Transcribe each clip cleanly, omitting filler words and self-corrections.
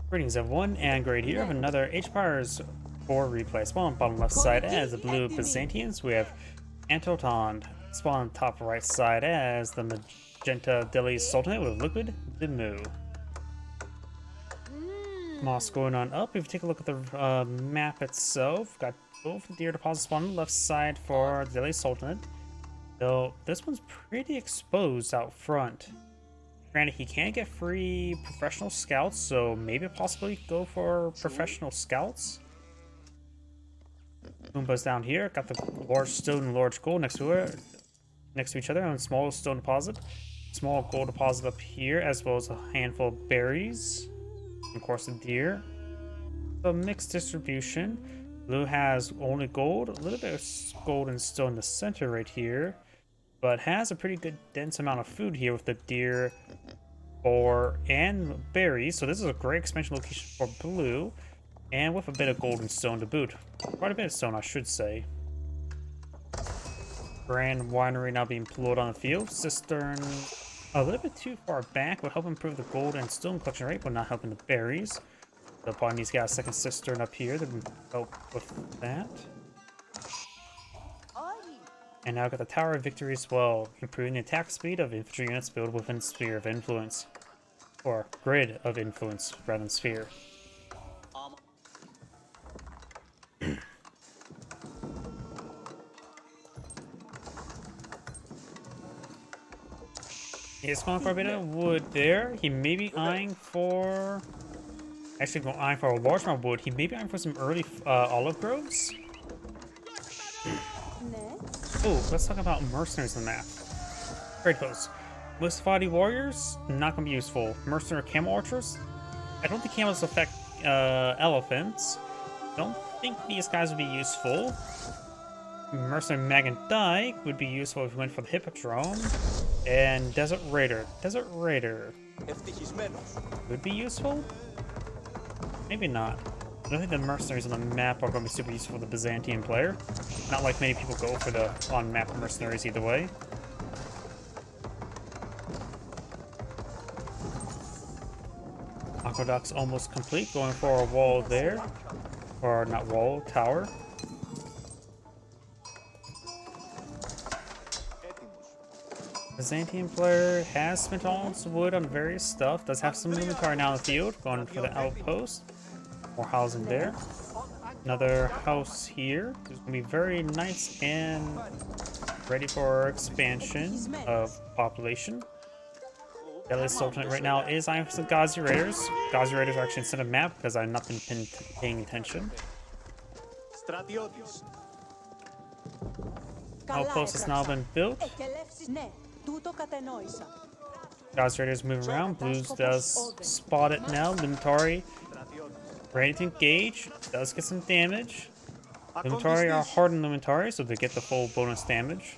Greetings everyone, and great here. I have another H-Powers 4 replay. Spawn on bottom left side as the blue Byzantines. We have Anotand. Spawn on top right side as the magenta Delhi Sultanate with liquid DeMu. Moss going on up. If you take a look at the map itself, got both deer deposits spawn on the left side for Delhi Sultanate. Though this one's pretty exposed out front. Granted, he can get free professional scouts, so maybe possibly go for professional scouts. Moomba's down here. Got the large stone and large gold next to each other, and small stone deposit, small gold deposit up here, as well as a handful of berries. And of course, the deer. A mixed distribution. Blue has only gold, a little bit of gold and stone in the center right here, but has a pretty good dense amount of food here with the deer, boar, and berries. So this is a great expansion location for blue, and with a bit of gold and stone to boot. Quite a bit of stone, I should say. Grand winery now being pulled on the field. Cistern a little bit too far back will help improve the gold and stone collection rate, but not helping the berries. So probably needs to get a second cistern up here to help with that. And now got the Tower of Victory as well, improving the attack speed of infantry units built within Sphere of Influence. Or Grid of Influence, rather than Sphere. He's going for a bit of wood there. He may be eyeing for... Actually, going eyeing for a large amount of wood. He may be eyeing for some early olive groves. Oh, let's talk about mercenaries on the map. Trade posts. Mustafadi warriors, not going to be useful. Mercenary camel archers. I don't think camels affect elephants. Don't think these guys would be useful. Mercenary mag and dyke would be useful if we went for the hippodrome. And desert raider. Desert raider would be useful. Maybe not. I don't think the mercenaries on the map are going to be super useful for the Byzantine player. Not like many people go for the on-map mercenaries either way. Aqueduct's almost complete, going for a wall there. Or not wall, tower. Byzantine player has spent all its wood on various stuff. Does have some military now in the field, going for the outpost. More housing there. Another house here. It's gonna be very nice and ready for expansion of population. Delhi Sultanate right now is eyeing for some Ghazi Raiders. Ghazi Raiders are actually instead of map because I've not been paying attention. Outpost has now been built. Ghazi Raiders moving around. Blues does spot it now. Limitari ready to engage. Does get some damage. Limitari are hardened Limitari, so they get the full bonus damage.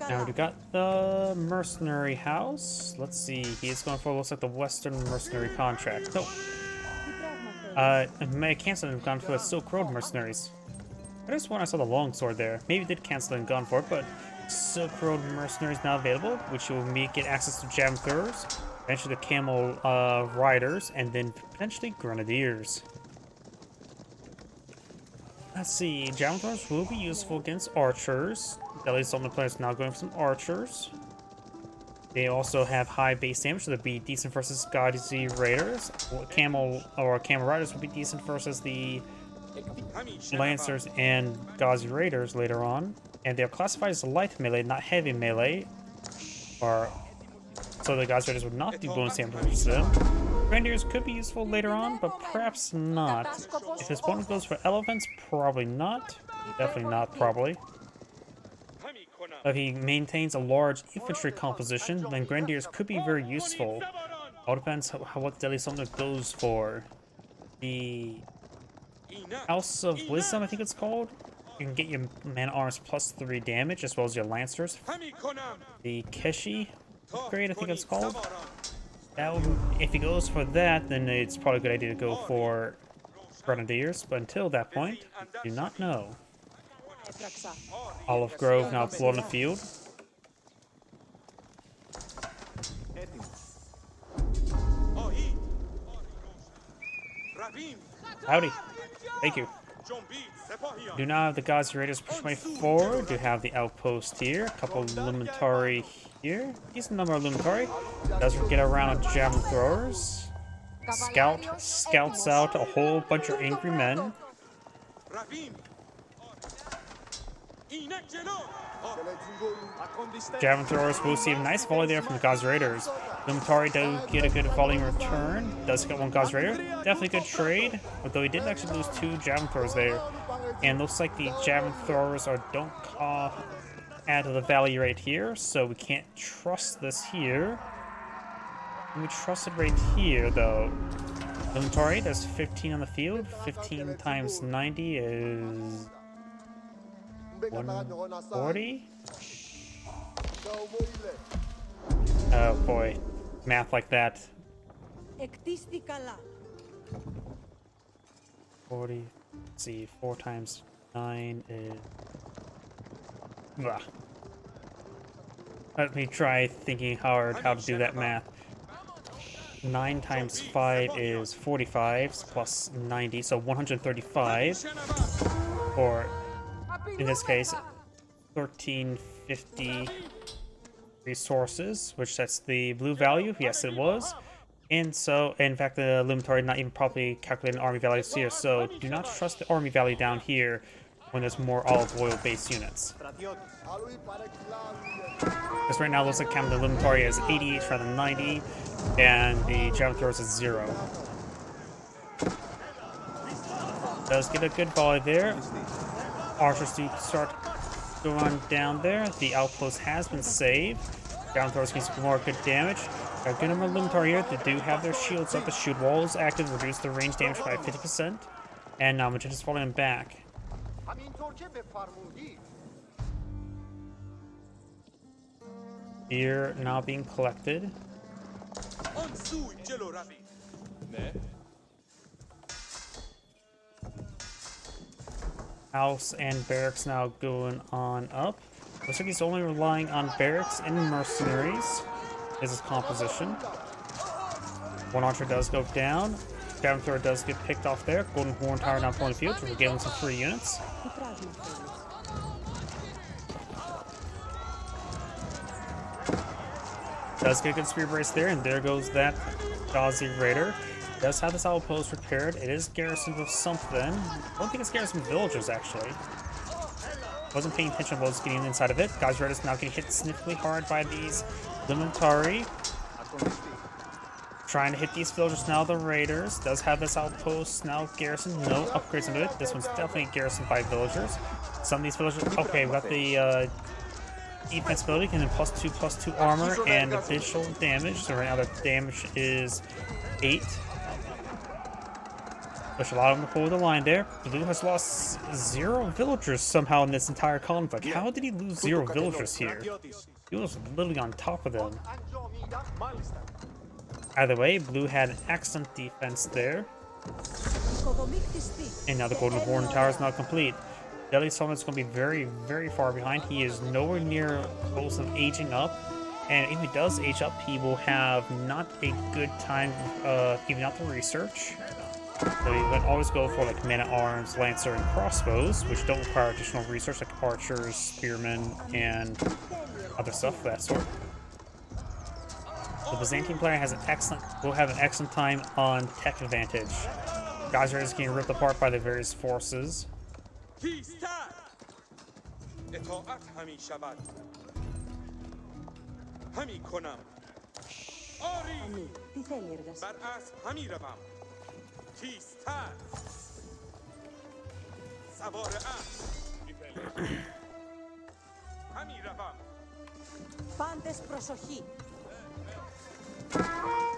Now we got the mercenary house. Let's see. He's going for, looks like, the Western mercenary contract. No. May cancel and gone for the Silk Road mercenaries. I just when I saw the longsword there. Maybe did cancel and gone for it, but Silk Road mercenaries now available, which will get access to javelin throwers, eventually the camel riders, and then potentially grenadiers. Let's see. Javelin throwers will be useful against archers. Delhi Sultanate players now going for some archers. They also have high base damage, so they'd be decent versus Ghazi Raiders. Camel riders would be decent versus the Lancers and Ghazi Raiders later on. And they're classified as light melee, not heavy melee. So the Ghazi Raiders would not do bonus damage to them. Grenadiers could be useful later on, but perhaps not. If his opponent goes for elephants, probably not. Definitely not, probably. If he maintains a large infantry composition, then Grenadiers could be very useful. All depends what Delhi Sultanate goes for. The House of Wisdom, I think it's called. You can get your man-at-arms plus 3 damage, as well as your Lancers. The Keshi upgrade, I think it's called. That would, if he goes for that, then it's probably a good idea to go for grenadiers, but until that point, we do not know. Olive Grove now blown the field. Howdy. Thank you. Do not have the Gazi Raiders push my forward. Do have the outpost here. A couple of Luminatory here. Decent number of Luminatory. Does get around javelin throwers. Scouts out a whole bunch of angry men. Javelin throwers will see a nice volley there from the Gazi Raiders. Luminatory does get a good volley in return. Does get one Gazi Raider. Definitely good trade, although he did actually lose 2 javelin throwers there. And looks like the javelin throwers don't add to the value right here, so we can't trust this here. We trust it right here, though. Luminatory does 15 on the field. 15 times 90 is 140? Oh boy. Math like that. 40. Let's see, 4 times 9 is... Blah. Let me try thinking hard how to do that math. 9 times 5 is 45 plus 90, so 135. Or, in this case, 1350 resources, which that's the blue value. Yes, it was. And so, in fact, the Luminatory not even properly calculating army values here, so do not trust the army value down here when there's more olive oil based units. Because right now it looks like the Luminatory is 80 rather than 90, and the javelin throwers is 0. Does get a good volley there. Archers do start going down there. The outpost has been saved. Javelin throwers can some more good damage. Got a good number of Luminatory here. They do have their shields up. The shield wall is active, reduce the range damage by 50%. And now Magician's falling them back. Here now being collected. House and barracks now going on up. Looks like he's only relying on barracks and mercenaries as his composition. One archer does go down. Javelin thrower does get picked off there. Golden Horn Tower now pulling the field, so we're getting some free units. Does get a good spear brace there, and there goes that Gazi Raider. Does have this outpost repaired. It is garrisoned with something. I don't think it's garrisoned with villagers, actually. Wasn't paying attention to what was getting inside of it. Gazi Raider is now getting hit significantly hard by these Luminatory. Trying to hit these villagers now, the Raiders. Does have this outpost now garrisoned. No upgrades into it. This one's definitely garrisoned by villagers. Some of these villagers... Okay, we got the defense ability, and then +2/+2 armor and additional damage. So right now the damage is 8. Which a lot of them hold the line there. Blue has lost 0 villagers somehow in this entire conflict. How did he lose 0 villagers here? He was literally on top of them. Either way, Blue had an excellent defense there. And now the Golden Horn Tower is now complete. Delhi Sultanate is going to be very, very far behind. He is nowhere near close to aging up. And if he does age up, he will have not a good time giving out the research. So you can always go for like men-at-arms, lancer, and crossbows, which don't require additional research, like archers, spearmen, and other stuff of that sort. The Byzantine player will have an excellent time on tech advantage. Gazi is getting ripped apart by the various forces.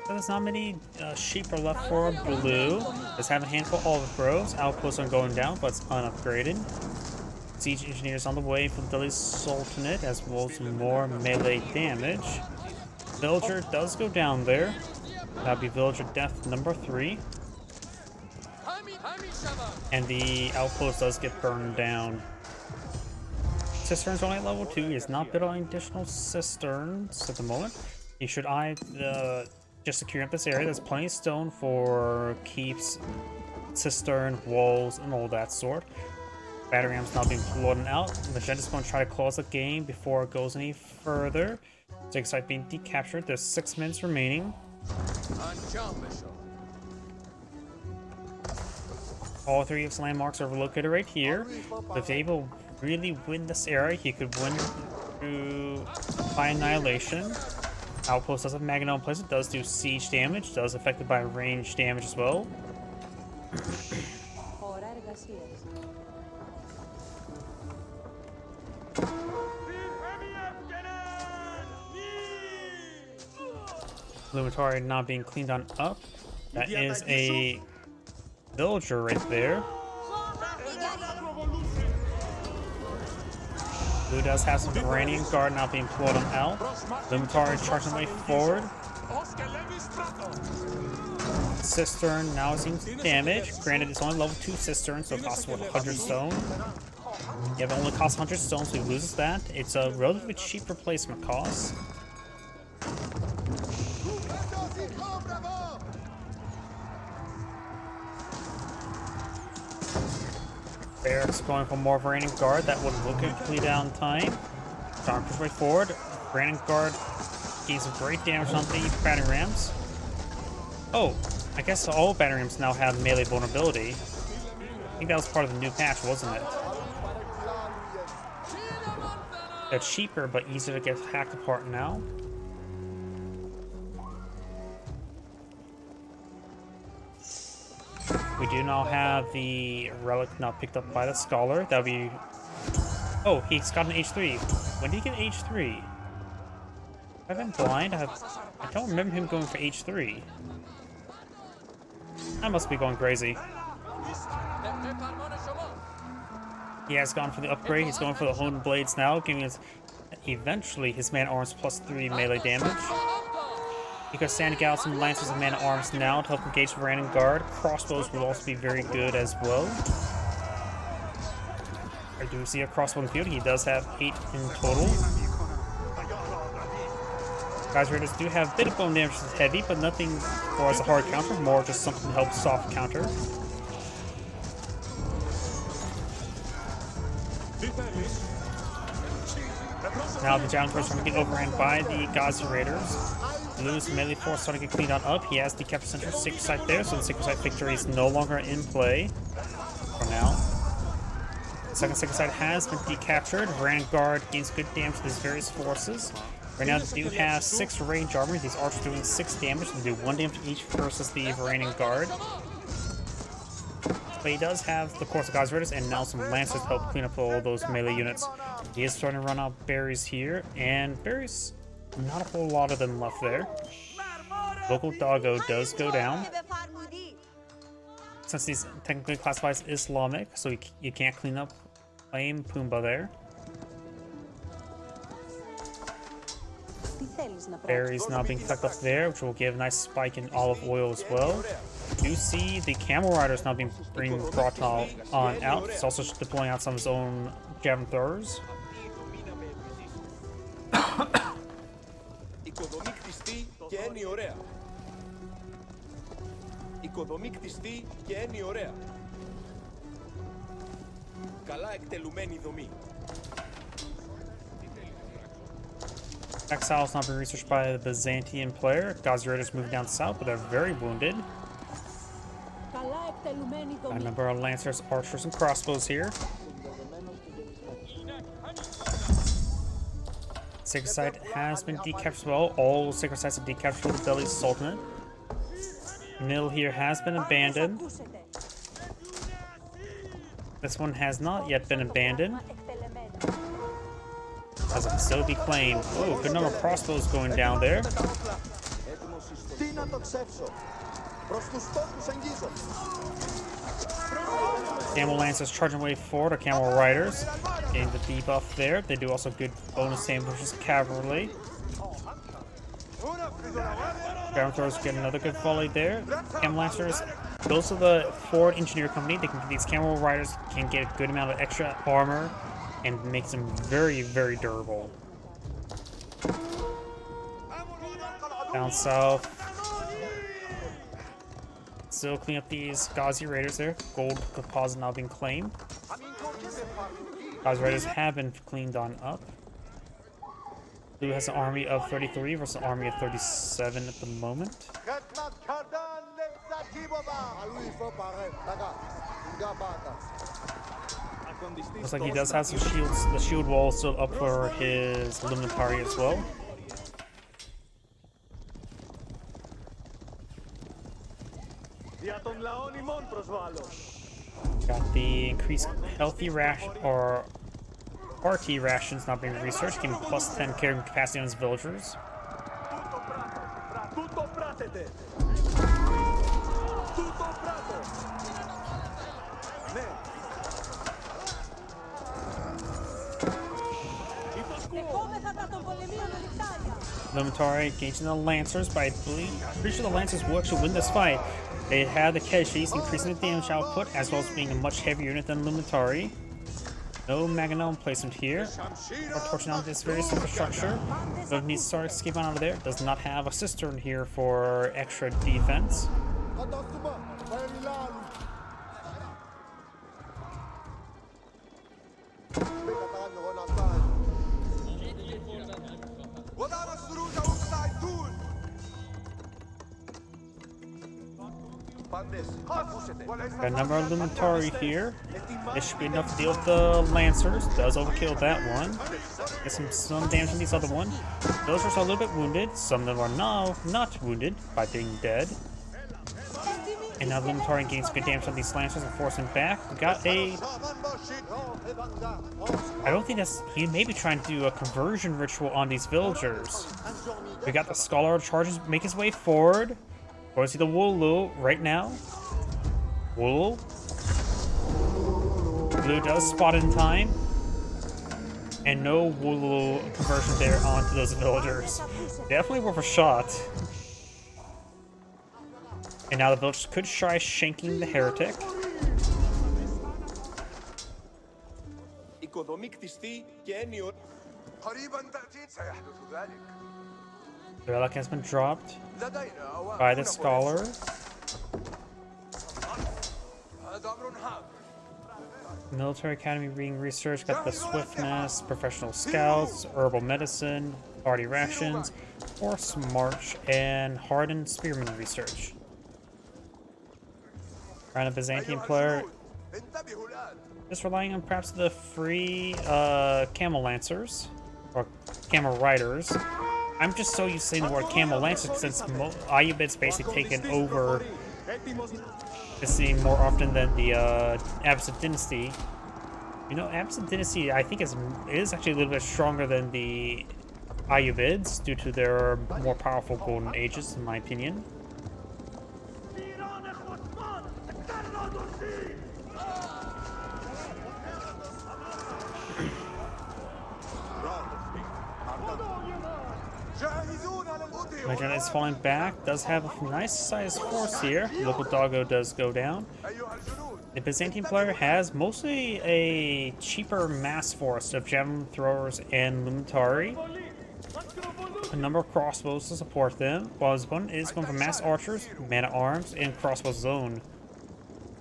There's not many sheep are left for Blue. Does have a handful of olive groves. Outposts are going down, but it's unupgraded. Siege engineers on the way for Delhi Sultanate, as well as more melee damage. Villager does go down there. That'd be villager death number 3. And the outpost does get burned down. Cisterns only at level 2. He is not building additional cisterns at the moment. He should eye just securing up this area. There's plenty of stone for keeps, cistern, walls, and all that sort. Battery ram's not being floated out. Magenda's going to try to close the game before it goes any further. Dig site being decaptured. There's 6 minutes remaining. All 3 of his landmarks are located right here. If Able really win this area, he could win through by annihilation. Outpost does have Magno in place. It does do siege damage. Does affected by range damage as well. Lumitari not being cleaned on up. That is a villager right there. Blue does have some Iranian guard not being pulled on out. Lumitari charging way forward. Cistern now seems damaged. Granted, it's only level 2 cistern, so it costs what, 100 stone. Yeah, it only costs 100 stone, so he loses that. It's a relatively cheap replacement cost. Barracks going for more Iranian guard. That would look quickly down time. Trying to push way forward. Iranian guard gains some great damage on the battering rams. Oh, I guess all battering rams now have melee vulnerability. I think that was part of the new patch, wasn't it? They're cheaper but easier to get hacked apart now. We do now have the relic not picked up by the scholar. That would be... Oh, he's got an H3. When did he get H3? I've been blind. I don't remember him going for H3. I must be going crazy. He has gone for the upgrade. He's going for the honed blades now, giving us eventually his man-at-arms +3 melee damage. Because Sand got some lancers and man-at-arms now to help engage the Random Guard. Crossbows will also be very good as well. I do see a crossbow in the field. He does have 8 in total. Guys, Raiders do have a bit of bone damage as heavy, but nothing for as a hard counter, more just something to help soft counter. Now the Giant Force are going to get overran by the Gazi Raiders. Blue's melee force starting to get cleaned on up. He has the captured central Sacred Site there, so the Sacred Site victory is no longer in play for now. The second Sacred Site has been decaptured. Rand Guard gains good damage to these various forces. Right now they do have 6 range armor. These archers doing 6 damage. They do 1 damage each versus the Varanian Guard. But he does have the Course of God's Raiders and now some Lancers to help clean up all those melee units. He is starting to run out berries here, and berries, not a whole lot of them left there. Local Doggo does go down. Since he's technically classified as Islamic, so you can't clean up Flame Pumbaa there. Berries now being tucked up there, which will give a nice spike in olive oil as well. You see the Camel Riders now being brought on out. He's also deploying out some of his own javelin throwers. Exiles not being researched by the Byzantine player. Gazi Raiders moving down south, but they're very wounded. A number of Lancers, Archers, and Crossbows here. Sacred Site has been decaptured as well. All Sacred Sites are decaptured for the Delhi Sultanate. Mill here has been abandoned. This one has not yet been abandoned, as it can still be claimed. Oh, good number of crossbows going down there. Camel Lancers charging way forward, or Camel Riders. Getting the debuff there. They do also good bonus damage versus cavalry. Ground Throwers get another good volley there. Camel Lancers Those are the Ford Engineer Company. These camel riders can get a good amount of extra armor and makes them very, very durable. Down south. Still clean up these Ghazi Raiders there. Gold deposit now being claimed. Ghazi Raiders have been cleaned on up. Blue has an army of 33 versus an army of 37 at the moment. Looks like he does have some shields. The shield wall still up for his Luminatari as well. Got the increased healthy ration or RT rations not being researched, giving plus 10 carrying capacity on his villagers. Luminatari engaging the Lancers, but I believe pretty sure the Lancers will actually win this fight. They have the Keshis, increasing the damage output, as well as being a much heavier unit than Luminatari. No Magnon placement here. Or torching out this various infrastructure. So needs to start escaping out of there. Does not have a cistern here for extra defense. Got a number of Luminatari here. This should be enough to deal with the Lancers. Does overkill that one. Get some damage on these other one. Those are a little bit wounded. Some of them are now not wounded by being dead. And now Luminatari gains good damage on these Lancers and force him back. We got a... I don't think that's... He may be trying to do a conversion ritual on these villagers. We got the Scholar charges make his way forward. Or see the Wooloo right now. Wooloo. Blue does spot in time. And no Wooloo conversion there onto those villagers. Definitely worth a shot. And now the villagers could try shanking the heretic. The relic has been dropped by the Scholar. Military Academy being researched. Got the Swiftness, Professional Scouts, Herbal Medicine, Party Rations, Horse March, and Hardened Spearman research. Around a Byzantine player. Just relying on perhaps the free Camel Lancers, or Camel Riders. I'm just so used to saying the word Camel Lancers since Ayyubid's basically taken over this scene more often than the Abbasid Dynasty. You know, Abbasid Dynasty I think is actually a little bit stronger than the Ayyubids due to their more powerful golden ages, in my opinion. Magenta is falling back, does have a nice sized force here. Local doggo does go down. The Byzantine player has mostly a cheaper mass force of javelin throwers and Luminatari. A number of crossbows to support them, while his opponent is going for mass archers, man-at-arms, and crossbow zone.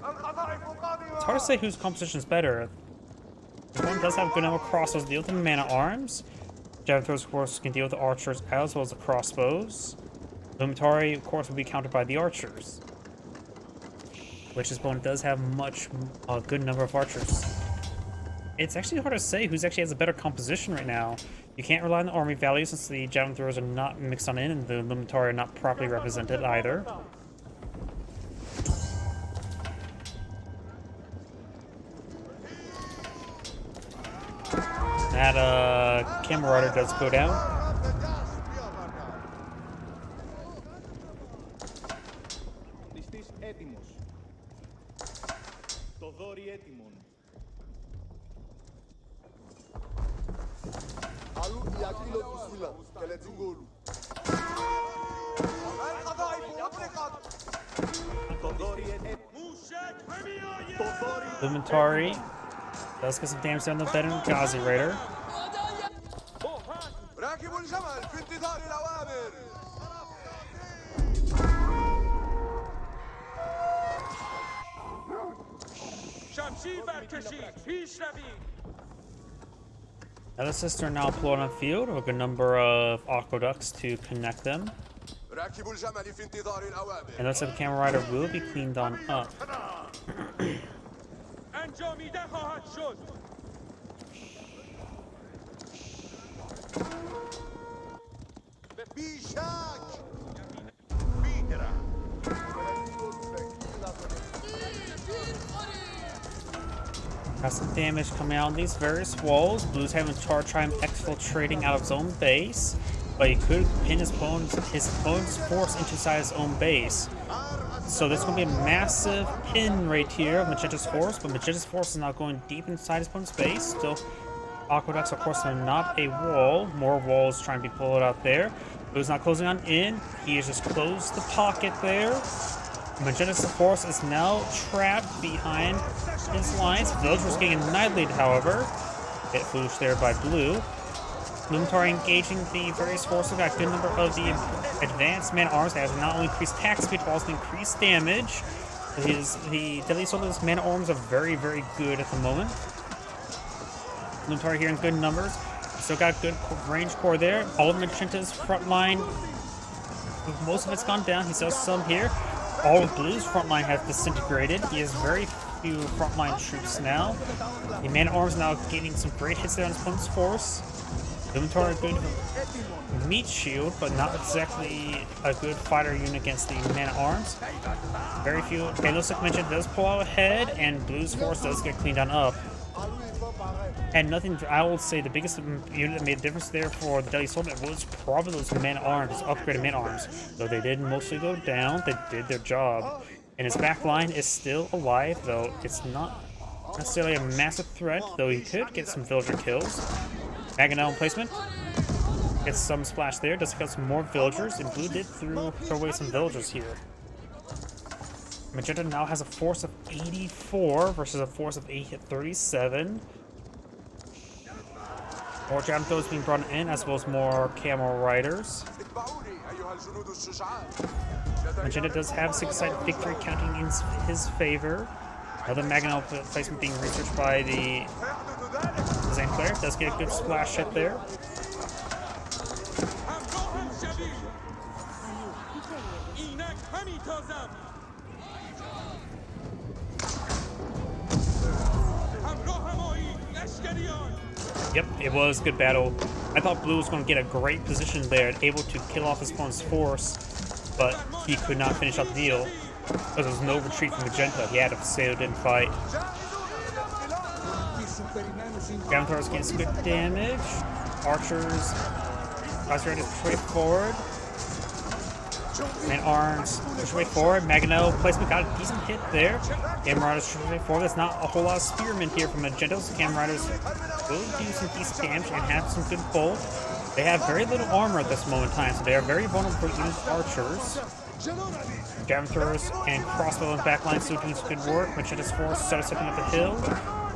It's hard to say whose composition is better. His opponent does have a good number of crossbows to deal with the man-at-arms. Javelin throwers, of course, can deal with the archers as well as the crossbows. Luminatari, of course, will be countered by the archers, which his opponent does have a good number of archers. It's actually hard to say who's actually has a better composition right now. You can't rely on the army values since the javelin throwers are not mixed on in and the Luminatari are not properly represented either. That Camel Rider does go down. Lumentari does get some damage down the veteran Ghazi Raider. Now the sisters are now deployed on the field with a good number of aqueducts to connect them. And looks like the camel rider will be cleaned on up. Has some damage coming out on these various walls. Blue's having a charge time exfiltrating out of his own base, but he could pin his opponent's force inside his own base. So there's going to be a massive pin right here of Magenta's force, but Magenta's force is now going deep inside his opponent's base. Still, aqueducts, of course, are not a wall. More walls trying to be pulled out there. Blue's not closing on in. He has just closed the pocket there. Magenta's force is now trapped behind his lines. Villagers getting annihilated, however. Get foolish there by Blue. Lumentari engaging the various forces. Got a good number of the advanced man-at-arms that has not only increased attack speed, but also increased damage. The Deadly Soldier's man-at-arms are very, very good at the moment. Lumentari here in good numbers. Still got a good range core there. All of Magenta's front line, most of it's gone down. He still has some here. All of Blue's front line has disintegrated. He has very few frontline troops now. The man-at-arms now gaining some great hits there on his opponent's force. Lumentari good meat shield, but not exactly a good fighter unit against the man-at-arms. Very few. Okay, looks like Magenta does pull out ahead, and Blue's force does get cleaned on up. And nothing, I would say the biggest unit that made a difference there for the Deadly Soldier was probably those man-at-arms, upgraded man-at-arms. Though they did mostly go down, they did their job. And his back line is still alive, though it's not necessarily a massive threat, though he could get some villager kills. Maganel placement. Gets some splash there, does kill some more villagers, and Blue did throw away some villagers here. Magenta now has a force of 84 versus a force of 37. More jam throws being brought in, as well as more camel riders. Magenta does have 6-side victory counting in his favor. Another Maganel placement being researched by the Byzantine player. Does get a good splash hit there. Yep, it was a good battle. I thought Blue was going to get a great position there, able to kill off his opponent's force, but he could not finish up the deal because there was no retreat from Magenta. He had to stay and fight. Ground throwers getting some good damage. Archers, Osiris push way forward. Man-at-arms push way forward. Maganel placement got a decent hit there. Cam Riders push way forward. There's not a whole lot of spearmen here from Magentas. Cam Riders will do some decent damage and have some good bolt. They have very little armor at this moment in time, so they are very vulnerable against archers. Javelin throwers and crossbow and backline still doing some good work. Magenta's force started stepping up the hill.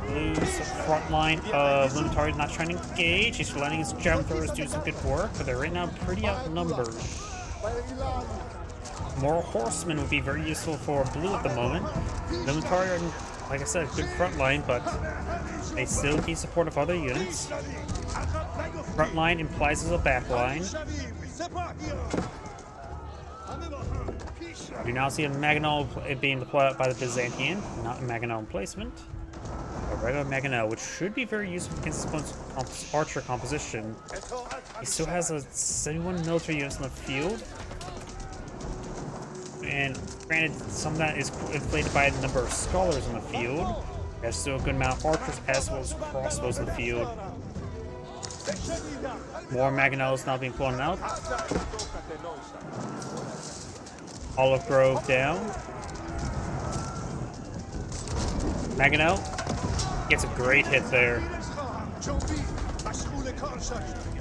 Blue's front line of Lumentari not trying to engage. He's letting his javelin throwers do some good work, but they're right now pretty outnumbered. More horsemen would be very useful for Blue at the moment. Lumentari are, like I said, good front line, but they still need support of other units. Front line implies as a back line. We now see a Maganel being deployed by the Byzantine, not a Maganel placement. A regular Maganel, which should be very useful against his opponent's archer composition. He still has a 71 military units in the field. And granted, some of that is inflated by the number of scholars in the field. There's still a good amount of archers as well as crossbows in the field. More Maganels now being flown out. Olive Grove down. Maganel gets a great hit there.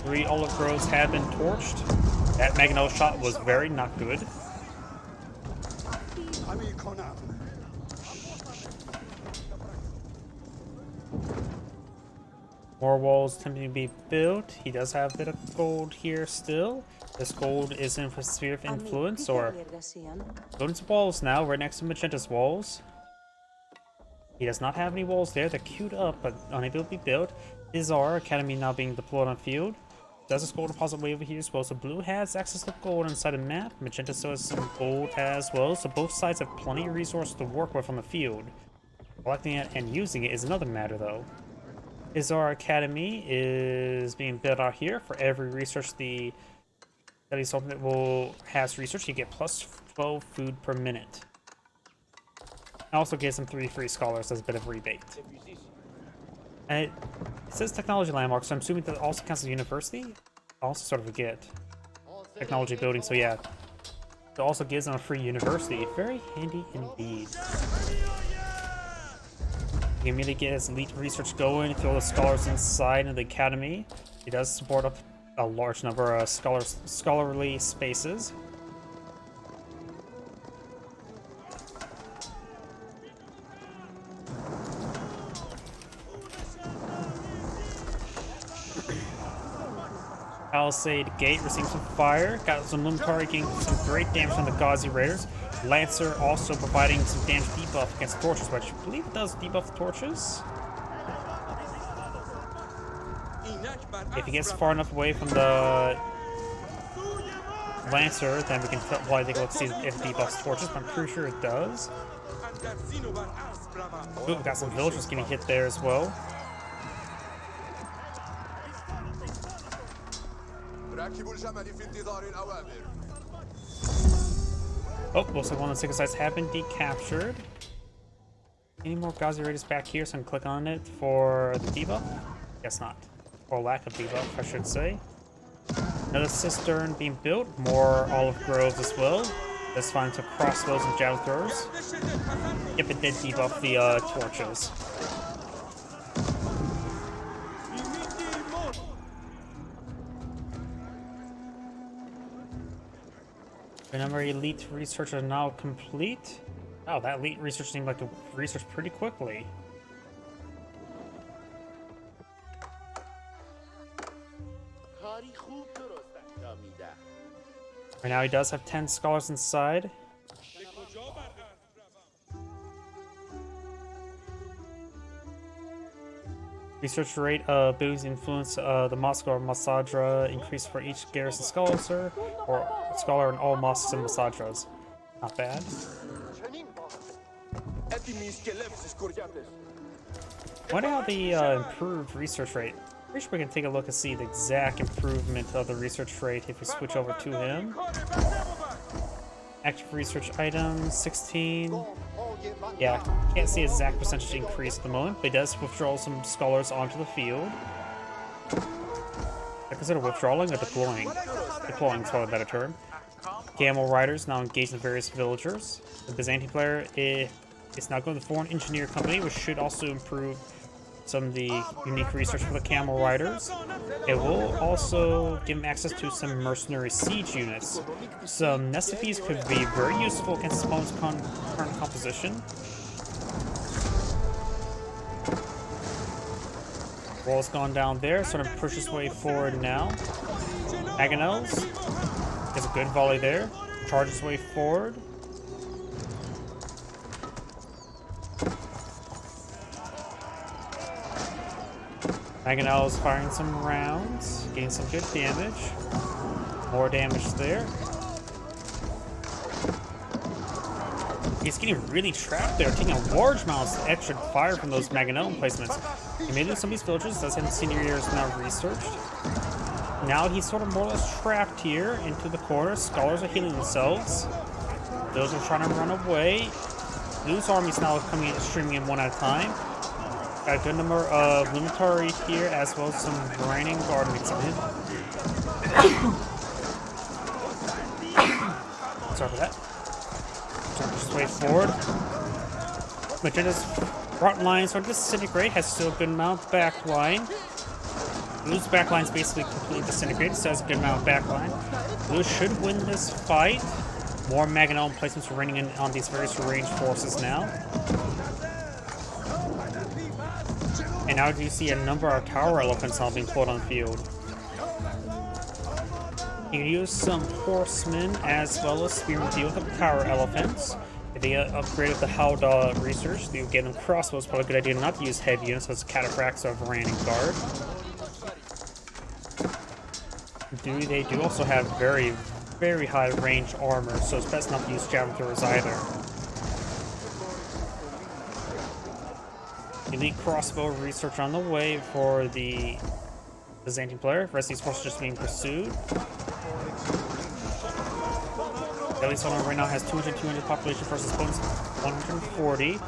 3 Olive Groves have been torched. That Maganel shot was very not good. More walls attempting to be built. He does have a bit of gold here still. This gold is in for sphere of influence, or building some walls now, right next to Magenta's walls. He does not have any walls there. They're queued up, but unable to be built. Is our academy now being deployed on field? Does this gold deposit way over here as well? So blue has access to gold inside the map. Magenta still has some gold as well. So both sides have plenty of resources to work with on the field. Collecting it and using it is another matter, though. Is our academy is being built out here. For every research the Sultanate has research, you get plus 12 food per minute. It also gives them 3 free scholars as a bit of rebate. And it says technology landmark, so I'm assuming that also counts as a university. I also sort of forget technology building, so yeah. It also gives them a free university. Very handy indeed. He immediately get his elite research going, throw the scholars inside of the academy. He does support up a large number of scholarly spaces. Palisade Gate receiving some fire. Got some Luminary getting some great damage on the Gauzy Raiders. Lancer also providing some damage debuff against torches, which I believe it does debuff the torches. If he gets far enough away from the Lancer, then we can probably take a look to see if it debuffs torches, but I'm pretty sure it does. Ooh, got some villagers getting hit there as well. Oh, looks like one of the single sites have been decaptured. Any more Gauzy Raiders back here, so I can click on it for the debuff? Guess not. Or lack of debuff, I should say. Another cistern being built, more olive groves as well. Let's find some crossbows and javelin throwers. Yep, it did debuff the torches. The number of elite research are now complete. Oh, that elite research seemed like to research pretty quickly. Right now he does have 10 scholars inside. Research rate boosts influence the Moscow or Masadra increase for each garrison scholar or scholar in all mosques and Masadras. Not bad. Wonder how the improved research rate. Pretty sure we can take a look and see the exact improvement of the research rate if we switch over to him. Active research items, 16. Yeah, can't see exact percentage increase at the moment, but he does withdraw some scholars onto the field. I consider withdrawing or deploying. Deploying is probably a better term. Camel riders now engaged in various villagers. The Byzantine player is now going to the foreign engineer company, which should also improve some of the unique research for the camel riders. It will also give him access to some mercenary siege units. Some necessities could be very useful against his opponent's current composition. Wall's gone down there, sort of pushes his way forward now. Agonels gets a good volley there, charges his way forward. Mangonel is firing some rounds, getting some good damage. More damage there. He's getting really trapped there, taking a large amount of extra fire from those Mangonel emplacements. He may lose some of these villagers, does have senior years now researched. Now he's sort of more or less trapped here into the corner. Scholars are healing themselves. Those are trying to run away. Blue's army's now coming in, streaming in one at a time. Got a good number of Luminary here, as well as some Raining Guard mixing in. Sorry for that. Turn his way forward. Magenta's front line sort of disintegrate, has still a good amount of backline. Blue's backline is basically completely disintegrated, so has a good amount of backline. Blue should win this fight. More Mangonel emplacements are raining in on these various ranged forces now. And now do you see a number of tower elephants now being pulled on the field. You can use some horsemen as well as spearmen to deal with the tower elephants. If they upgrade with the Howdah research, you get them crossbows. Probably a good idea not to use heavy units, so it's cataphracts or Varan and guard. They do also have very, very high range armor, so it's best not to use javelin throwers either. Elite crossbow research on the way for the Byzantine player. The rest of these forces just being pursued. At least one right now has 200 population versus opponents 140.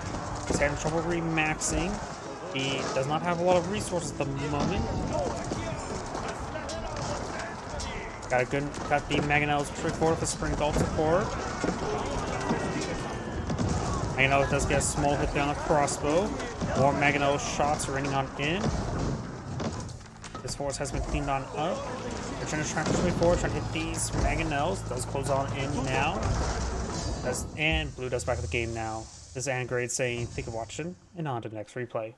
He's having trouble remaxing. He does not have a lot of resources at the moment. Got the Mangonels pushing forward with a Spring Gulf support. Mangonel does get a small hit down a crossbow. More Mangonel shots raining on in. This force has been cleaned on up. They're trying to push forward, trying to hit these Mangonels. Does close on in now. And Blue does back of the game now. This is Angrade saying, thank you for watching, and on to the next replay.